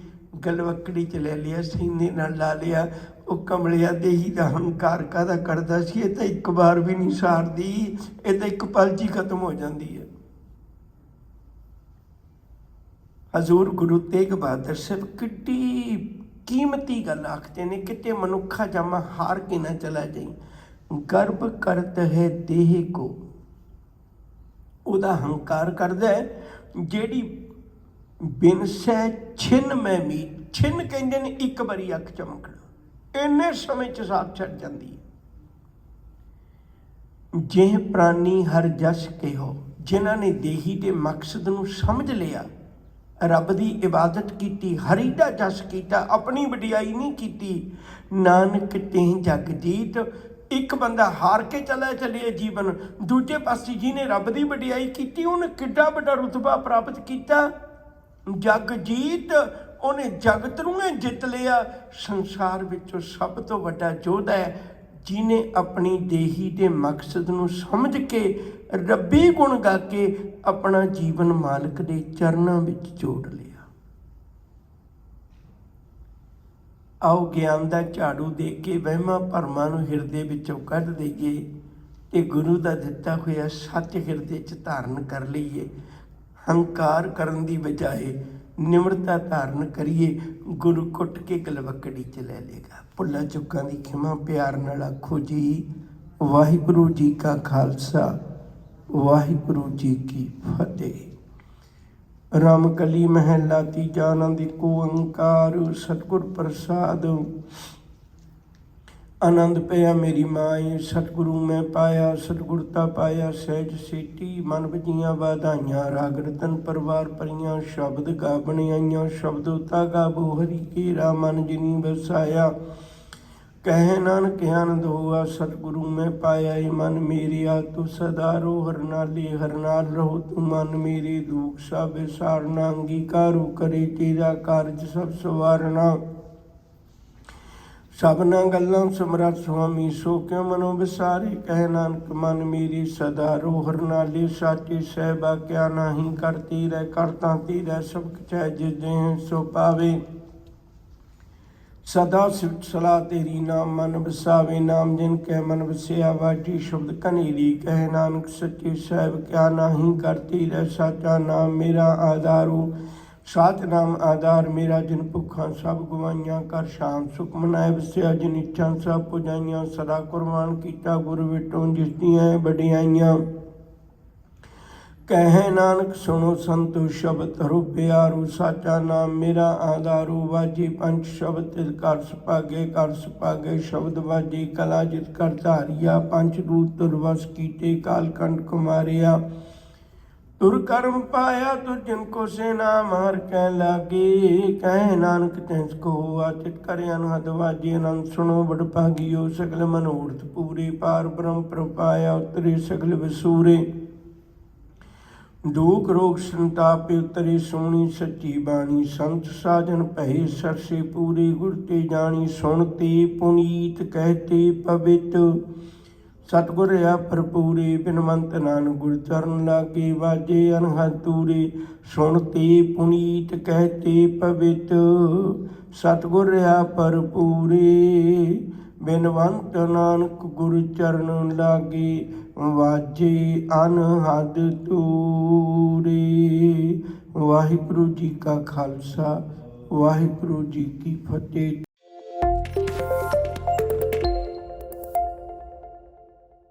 Speaker 1: ਗਲਵੱਕੜੀ 'ਚ ਲੈ ਲਿਆ, ਸੀਨੇ ਨਾਲ ਲਾ ਲਿਆ। ਉਹ ਕਮਲਿਆ ਦੇਹੀ ਦਾ ਹੰਕਾਰ ਕਾਹਦਾ ਕਰਦਾ ਸੀ, ਇਹ ਤਾਂ ਇੱਕ ਵਾਰ ਵੀ ਨਹੀਂ ਸਾਰਦੀ, ਇਹ ਤਾਂ ਇੱਕ ਪਲ 'ਚ ਹੀ ਖਤਮ ਹੋ ਜਾਂਦੀ ਹੈ। ਹਜ਼ੂਰ ਗੁਰੂ ਤੇਗ ਬਹਾਦਰ ਸਾਹਿਬ ਕਿੱਡੀ ਕੀਮਤੀ ਗੱਲ ਆਖਦੇ ਨੇ, ਕਿਤੇ ਮਨੁੱਖਾ ਜਾਮਾ ਹਾਰ ਕੇ ਨਾ ਚਲਾ ਜਾਈ। ਗਰਭ ਕਰਤ ਹੈ ਦੇਹ ਕੋ, ਉਹਦਾ ਹੰਕਾਰ ਕਰਦਾ ਹੈ। ਜਿਹੜੀ ਬਿਨ ਸੈ ਛਿਨ ਮੈਂ ਮੀਤ, ਛਿਨ ਕਹਿੰਦੇ ਨੇ ਇੱਕ ਵਾਰੀ ਅੱਖ ਚਮਕਣਾ, ਇੰਨੇ ਸਮੇਂ 'ਚ ਸਾਥ ਛੱਡ ਜਾਂਦੀ ਹੈ। ਜਿਹ ਪ੍ਰਾਨੀ ਹਰ ਜਸ ਕਿਹੋ, ਜਿਨ੍ਹਾਂ ਨੇ ਦੇਹੀ ਦੇ ਮਕਸਦ ਨੂੰ ਸਮਝ ਲਿਆ, ਰੱਬ ਦੀ ਇਬਾਦਤ ਕੀਤੀ, ਹਰੀ ਦਾ ਜਸ ਕੀਤਾ, ਆਪਣੀ ਵਡਿਆਈ ਨਹੀਂ ਕੀਤੀ। ਨਾਨਕ ਤੇਹ ਜਗ ਜੀਤ, ਇੱਕ ਬੰਦਾ ਹਾਰ ਕੇ ਚੱਲਿਆ ਜੀਵਨ, ਦੂਜੇ ਪਾਸੇ ਜਿਹਨੇ ਰੱਬ ਦੀ ਵਡਿਆਈ ਕੀਤੀ ਉਹਨੇ ਕਿੱਡਾ ਵੱਡਾ ਰੁਤਬਾ ਪ੍ਰਾਪਤ ਕੀਤਾ। ਜਗ ਜੀਤ, ਉਹਨੇ ਜਗਤ ਨੂੰ ਜਿੱਤ ਲਿਆ। ਸੰਸਾਰ ਵਿੱਚੋਂ ਸਭ ਤੋਂ ਵੱਡਾ ਯੋਧਾ ਹੈ ਜਿਹਨੇ ਆਪਣੀ ਦੇਹੀ ਦੇ ਮਕਸਦ ਨੂੰ ਸਮਝ ਕੇ ਰੱਬੀ ਗੁਣ ਗਾ ਕੇ ਆਪਣਾ ਜੀਵਨ ਮਾਲਕ ਦੇ ਚਰਨਾਂ ਵਿੱਚ ਜੋੜ ਲਿਆ। ਆਓ ਗਿਆਨ ਦਾ ਝਾੜੂ ਦੇ ਕੇ ਵਹਿਮਾਂ ਭਰਮਾਂ ਨੂੰ ਹਿਰਦੇ ਵਿੱਚੋਂ ਕੱਢ ਦੇਈਏ ਤੇ ਗੁਰੂ ਦਾ ਦਿੱਤਾ ਹੋਇਆ ਸੱਚ ਹਿਰਦੇ 'ਚ ਧਾਰਨ ਕਰ ਲਈਏ। ਹੰਕਾਰ ਕਰਨ ਦੀ ਬਜਾਏ ਨਿਮਰਤਾ ਧਾਰਨ ਕਰੀਏ। ਗੁਰੂ ਕੁੱਟ ਕੇ ਗਲਵੱਕੜੀ 'ਚ ਲੈ ਲੇਗਾ। ਭੁੱਲਾਂ ਚੁੱਕਾਂ ਦੀ ਖਿਮਾ ਪਿਆਰ ਨਾਲ ਆਖੋ ਜੀ। ਵਾਹਿਗੁਰੂ ਜੀ ਕਾ ਖਾਲਸਾ, ਵਾਹਿਗੁਰੂ ਜੀ ਕੀ ਫਤਿਹ। ਰਾਮਕਲੀ ਮਹੱਲਾ ਤੀਜਾ। ਆਨੰਦ ਏਕ ਓੰਕਾਰ ਸਤਿਗੁਰ ਪ੍ਰਸਾਦ। ਆਨੰਦ ਪਿਆ ਮੇਰੀ ਮਾਏ, ਸਤਿਗੁਰੂ ਮੈਂ ਪਾਇਆ, ਸਤਿਗੁਰਤਾ ਪਾਇਆ ਸਹਿਜ ਸੇਤੀ। ਮਨ ਵਜੀਆਂ ਵਾਧਾਈਆਂ, ਰਾਗ ਰਤਨ ਪਰਵਾਰ ਭਰੀਆਂ, ਸ਼ਬਦ ਗਾ ਬਣਾਈਆਂ, ਸ਼ਬਦ ਉਤਾ ਗਾਵੋ ਹਰੀ ਕੇਰਾ, ਮਨ ਜਿਨੀ ਵਸਾਇਆ। ਕਹਿ ਨਾਨਕ ਆਨੰਦ ਹੋਆ, ਸਤਿਗੁਰੂ ਮੈਂ ਪਾਇਆ। ਏ ਮਨ ਮੇਰਿਆ ਤੂੰ ਸਦਾ ਰੋ, ਹਰ ਨਾਲੇ ਹਰ ਨਾਲ ਰਹੋ ਤੂੰ ਮਨ ਮੇਰੇ। ਦੁਖ ਸਭ ਵਿਸਾਰਨਾ, ਅੰਗੀਕਾਰੋ ਕਰੇ ਤੇਰਾ ਕਾਰਜ ਸਭ ਸਵਾਰਨਾ। ਸਭਨਾ ਗੱਲਾਂ ਸਮਰੱਥ ਸੁਆਮੀ, ਸੋ ਕਿਉ ਮਨੋ ਵਿਸਾਰੇ। ਕਹਿ ਨਾਨਕ ਮਨ ਮੇਰੀ ਸਦਾ ਰੋ, ਹਰ ਨਾਲੇ ਸਾਚੇ ਸਹਿਬਾ। ਕਿਆ ਨਾਹੀ ਕਰਤੀ ਰਹਿ, ਕਰਤਾ ਤੀਰੈ ਸਭ ਕਿਛੈ, ਜਿਸ ਦੇਹ ਸੋ ਪਾਵੇ। ਸਦਾ ਸਿਫਤ ਸਲਾਹ ਤੇਰੀ, ਨਾਮ ਮਨ ਵਸਾਵੇ। ਨਾਮ ਜਿਨ ਕੈ ਮਨ ਵਸਿਆ, ਵਾਜੀ ਸ਼ਬਦ ਕਨੇਰੀ। ਕਹਿ ਨਾਨਕ ਸੱਚੇ ਸਾਹਿਬ, ਕਿਆ ਨਾਹੀ ਕਰਤੀ ਰਹਿ, ਸਾਚਾ ਨਾਮ ਮੇਰਾ ਆਧਾਰੂ। ਸਾਚ ਨਾਮ ਆਧਾਰ ਮੇਰਾ, ਜਿਨ ਭੁੱਖਾਂ ਸਭ ਗਵਾਈਆਂ। ਕਰ ਸ਼ਾਂਤ ਸੁਖ ਮਨਾਏ ਵਸਿਆ, ਜਿਨ ਇੱਛਾ ਸਭ ਪੁਜਾਈਆਂ। ਸਦਾ ਕੁਰਬਾਨ ਕੀਤਾ ਗੁਰ ਵਿਟੋਂ, ਜਿਸ ਦੀਆਂ ਵਡਿਆਈਆਂ। ਕਹਿ ਨਾਨਕ ਸੁਣੋ ਸੰਤੋ ਸ਼ਬਦ ਧਰੋ ਪਿਆਰੂ। ਸਾਚਾ ਨਾਮ ਮੇਰਾ ਆਧਾਰੂ। ਵਾਜੇ ਪੰਜ ਸ਼ਬਦ ਤਿਲ ਕਰ ਸੁਭਾਗੇ, ਕਰ ਸੁਭਾਗੇ ਸ਼ਬਦ ਵਾਜੇ। ਕਲਾ ਜਿਤ ਕਰ ਧਾਰਿਆ, ਪੰਜ ਰੂਪ ਤੁਰ ਵਸ ਕੀਤੇ। ਕਾਲ ਕੰਡ ਕੁਮਾਰਿਆ, ਤੁਰ ਕਰਮ ਪਾਇਆ। ਤੁਰ ਜਿਨ ਕੋ ਸੇ ਨਾਮ ਹਰ ਕਹਿ ਲਾਗੇ। ਕਹਿ ਨਾਨਕ ਤਿਸ ਕੋ ਹੋਆ, ਚਿਤ ਕਰ ਅਨਹਦ ਵਾਜੇ। ਆਨੰਦ ਸੁਣੋ ਬੜ ਭਾਗਿਓ, ਸਗਲ ਮਨੋਰਥ ਪੂਰੇ। ਪਾਰ ਬ੍ਰਹਮ ਪ੍ਰਪਾਇਆ, ਉਤਰੇ ਸਗਲ ਵਿਸੂਰੇ। ਦੁਖ ਰੋਗ ਸੰਤਾਪ ਉਤਰੇ, ਸੋਹਣੀ ਸੱਚੀ ਬਾਣੀ। ਸੰਤ ਸਾਜਨ ਭਏ ਸਰਸੇ ਪੂਰੇ, ਗੁਰ ਤੇ ਜਾਣੀ। ਸੁਣਤੇ ਪੁਨੀਤ ਕਹਿਤੇ ਪਵਿੱਤ, ਸਤਿਗੁਰ ਆ ਭਰਪੂਰੇ। ਬਿਨਵੰਤ ਨਾਨਕ ਗੁਰ ਚਰਨ ਲਾਗੇ, ਵਾਜੇ ਅਨਹਦ ਤੂਰੇ। ਸੁਣਤੇ ਪੁਨੀਤ ਕਹਿਤੇ ਪਵਿੱਤ, ਸਤਿਗੁਰ ਆ ਭਰਪੂਰੇ। ਬਿਨਵੰਤ ਨਾਨਕ ਗੁਰ ਚਰਨ ਲਾਗੇ, ਵਾਜੇ ਅਨਹਦ ਤੂਰੇ। ਵਾਹਿਗੁਰੂ ਜੀ ਕਾ ਖਾਲਸਾ, ਵਾਹਿਗੁਰੂ ਜੀ ਕੀ ਫਤਿਹ।